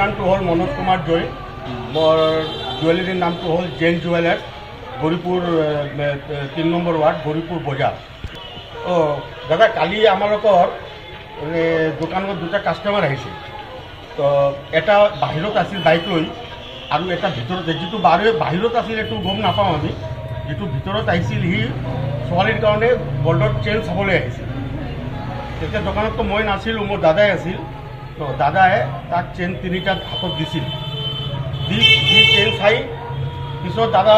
নামটো হ'ল মনোজ কুমাৰ জয়। মোৰ জুৱেলাৰীৰ নামটো হ'ল Jain jewellers, Gauripur 3 number ward, Gauripur বজাৰ। দাদা, কালি আমালোকৰ দোকানত দুটা কাষ্টমাৰ আহিছিল। তো এটা বাহিৰত আছিল বাইক লৈ, আৰু এটা ভিতৰত, যিটো বাহিৰত আছিল এইটো গম নাপাওঁ আমি। যিটো ভিতৰত আহিছিল সি ছোৱালীৰ কাৰণে গল্ডৰ চেইন চাবলৈ আহিছিল। তেতিয়া দোকানততো মই নাছিলোঁ, মোৰ দাদাই আছিল। তো দাদাই তাক চেইন 3টা হাতত দিছিল। দি চেইন চাই পিছত দাদা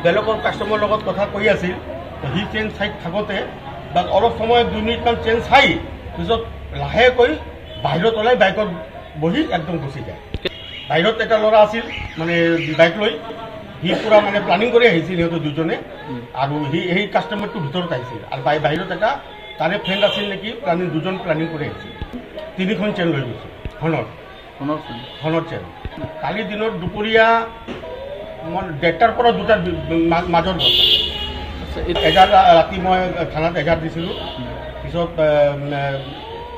বেলেগৰ কাষ্টমাৰৰ লগত কথা কৈ আছিল। সি চেইন চাই থাকোঁতে তাক অলপ সময় 2 মিনিটমান চেইন চাই পিছত লাহেকৈ বাহিৰত ওলাই বাইকত বহি একদম গুচি যায়। বাহিৰত এটা ল'ৰা আছিল, মানে বাইক লৈ, সি পূৰা মানে প্লানিং কৰি আহিছিল সিহঁতে দুজনে। আৰু সেই কাষ্টমাৰটো ভিতৰত আহিছিল, আৰু বাহিৰত এটা তাৰে ফ্ৰেণ্ড আছিল নেকি, দুজন প্লানিং কৰি আহিছিল। 3খন চেইন লৈ গৈছিল, সোণৰ চেইন। কালি দিনত দুপৰীয়া 1:30টাৰ পৰা 2টাৰ মাজৰ কথা। এজাৰ ৰাতি মই থানাত এজাৰ দিছিলোঁ। পিছত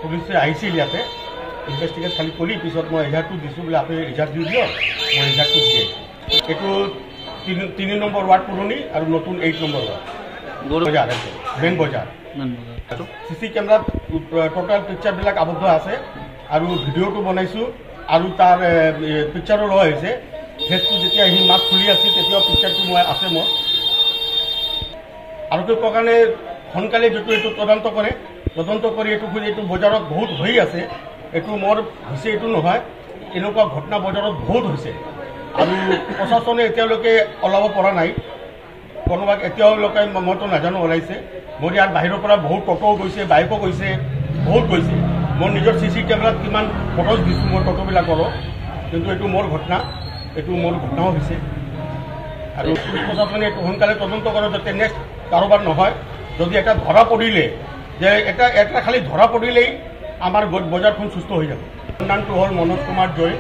পুলিচে আহিছিল ইয়াতে, ইনভেষ্টিগেট খালি কৰি পিছত মই এজাৰটো দিছোঁ বোলে আপুনি এজাৰ দি দিয়ক, মই এজাৰটো দি আহিছোঁ। এইটো 3 নম্বৰ ৱাৰ্ড পুৰণি আৰু নতুন 8 নম্বৰ ৱাৰ্ড বজাৰ আছে, মেইন বজাৰ। CC কেমেৰাত টোটেল পিকচাৰবিলাক আবদ্ধ আছে, আৰু ভিডিঅ'টো বনাইছোঁ, আৰু তাৰ পিকচাৰো লোৱা হৈছে। ফেচটো যেতিয়া সি মাছ খুলি আছিল তেতিয়াও পিকচাৰটো আছে মোৰ। আৰু কিয় কাৰণে সোনকালে যিটো এইটো তদন্ত কৰি এইটো বজাৰত বহুত হৈ আছে। এইটো মোৰ হৈছে এইটো নহয়, এনেকুৱা ঘটনা বজাৰত বহুত হৈছে, আৰু প্ৰশাসনে এতিয়ালৈকে ওলাব পৰা নাই। কোনোবাক এতিয়ালৈকে মইতো নাজানো ওলাইছে। মোৰ ইয়াৰ বাহিৰৰ পৰা বহুত ট'টো গৈছে, বাইকো গৈছে, বহুত গৈছে। মোৰ নিজৰ CC কেমেৰাত কিমান ফটোজ দিছোঁ মই ট'টোবিলাকৰো, কিন্তু এইটো মোৰ ঘটনাও হৈছে। আৰু প্ৰশাসনে এইটো সোনকালে তদন্ত কৰে যাতে নেক্সট কাৰোবাৰ নহয়। যদি এটা ধৰা পৰিলে, যে এটা খালি ধৰা পৰিলেই আমাৰ বজাৰখন সুস্থ হৈ যাব। নামটো হ'ল মনোজ কুমাৰ জয়।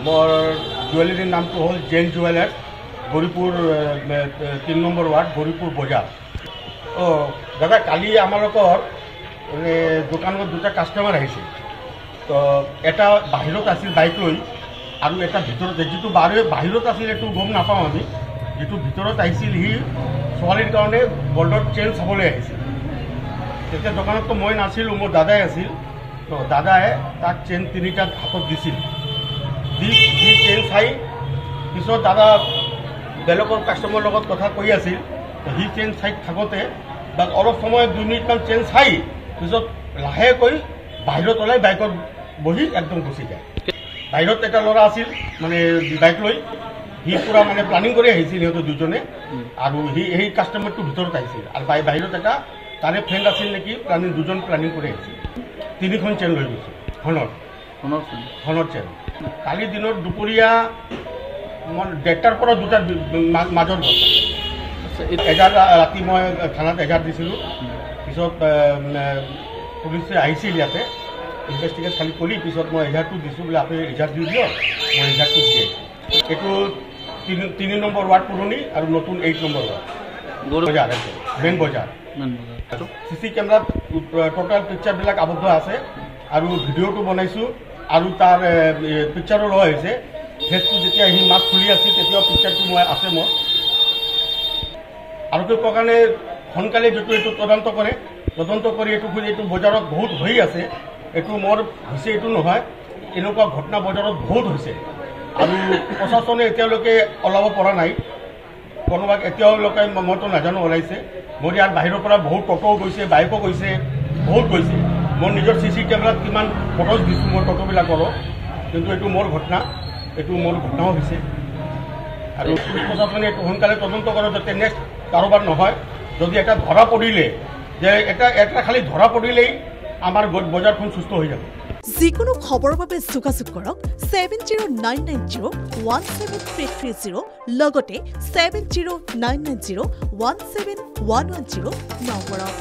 মোৰ জুৱেলাৰীৰ নামটো হ'ল Jain jewellers, Gauripur 3 number ward, Gauripur বজাৰ। দাদা, কালি আমালোকৰ দোকানত দুটা কাষ্টমাৰ আহিছিল। তো এটা বাহিৰত আছিল বাইক লৈ, আৰু এটা ভিতৰত, যিটো বাহিৰত আছিল এইটো গম নাপাওঁ আমি। যিটো ভিতৰত আহিছিল সি ছোৱালীৰ কাৰণে গল্ডৰ চেইন চাবলৈ আহিছিল। তেতিয়া দোকানততো মই নাছিলোঁ, মোৰ দাদাই আছিল। তো দাদাই তাক চেইন 3টা হাতত দিছিল। দি চেইন চাই পিছত দাদা বেলেগৰ কাষ্টমাৰৰ লগত কথা কৈ আছিল। সি চেইন চাই থাকোঁতে তাক অলপ সময় 2 মিনিটমান চেইন চাই পিছত লাহেকৈ বাহিৰত ওলাই বাইকত বহি একদম গুচি যায়। বাহিৰত এটা ল'ৰা আছিল, মানে বাইক লৈ, সি পূৰা মানে প্লানিং কৰি আহিছিল সিহঁতে দুজনে। আৰু সেই কাষ্টমাৰটো ভিতৰত আহিছিল, আৰু বাহিৰত এটা তাৰে ফ্ৰেণ্ড আছিল নেকি, দুজন প্লানিং কৰি আহিছিল। 3খন চেইন লৈ গৈছিল, সোণৰ চেইন। কালি দিনত দুপৰীয়া 1:30টাৰ পৰা 2টাৰ মাজৰ কথা। এজাৰ ৰাতি মই থানাত এজাৰ দিছিলোঁ। পিছত পুলিচে আহিছিল ইয়াতে, ইনভেষ্টিগেট খালি কৰি পিছত মই এজাৰটো দিছোঁ বোলে আপুনি এজাৰ দি দিয়ক, মই এজাৰটো দি আহিছোঁ। এইটো 3 নম্বৰ ৱাৰ্ড পুৰণি আৰু নতুন 8 নম্বৰ ৱাৰ্ড বজাৰ আছে, মেইন বজাৰ। CC কেমেৰাত টোটেল পিকচাৰবিলাক আবদ্ধ আছে, আৰু ভিডিঅ'টো বনাইছোঁ, আৰু তাৰ পিকচাৰো লোৱা হৈছে। ফেচটো যেতিয়া সি মাছ খুলি আছিল তেতিয়াও পিকচাৰটো আছে মোৰ। আৰু কিয় কাৰণে সোনকালে যিটো এইটো তদন্ত কৰি এইটো বজাৰত বহুত হৈ আছে। এইটো মোৰ হৈছে এইটো নহয়, এনেকুৱা ঘটনা বজাৰত বহুত হৈছে, আৰু প্ৰশাসনে এতিয়ালৈকে ওলাব পৰা নাই। কোনোবাক এতিয়ালৈকে মইতো নাজানো ওলাইছে। মোৰ ইয়াৰ বাহিৰৰ পৰা বহুত ট'টো গৈছে, বাইকো গৈছে, বহুত গৈছে। মোৰ নিজৰ CC কেমেৰাত কিমান ফটোজ দিছোঁ মই ট'টোবিলাকৰো, কিন্তু এইটো মোৰ ঘটনাও হৈছে। আৰু প্ৰশাসনে এইটো সোনকালে তদন্ত কৰে যাতে নেক্সট কাৰোবাৰ নহয়। যদি এটা ধৰা পৰিলে, যে এটা খালি ধৰা পৰিলেই আমাৰ বজাৰখন সুস্থ হৈ যাব। যিকোনো খবৰৰ বাবে যোগাযোগ কৰক 7099017330 লগতে 7099017110 নম্বৰত।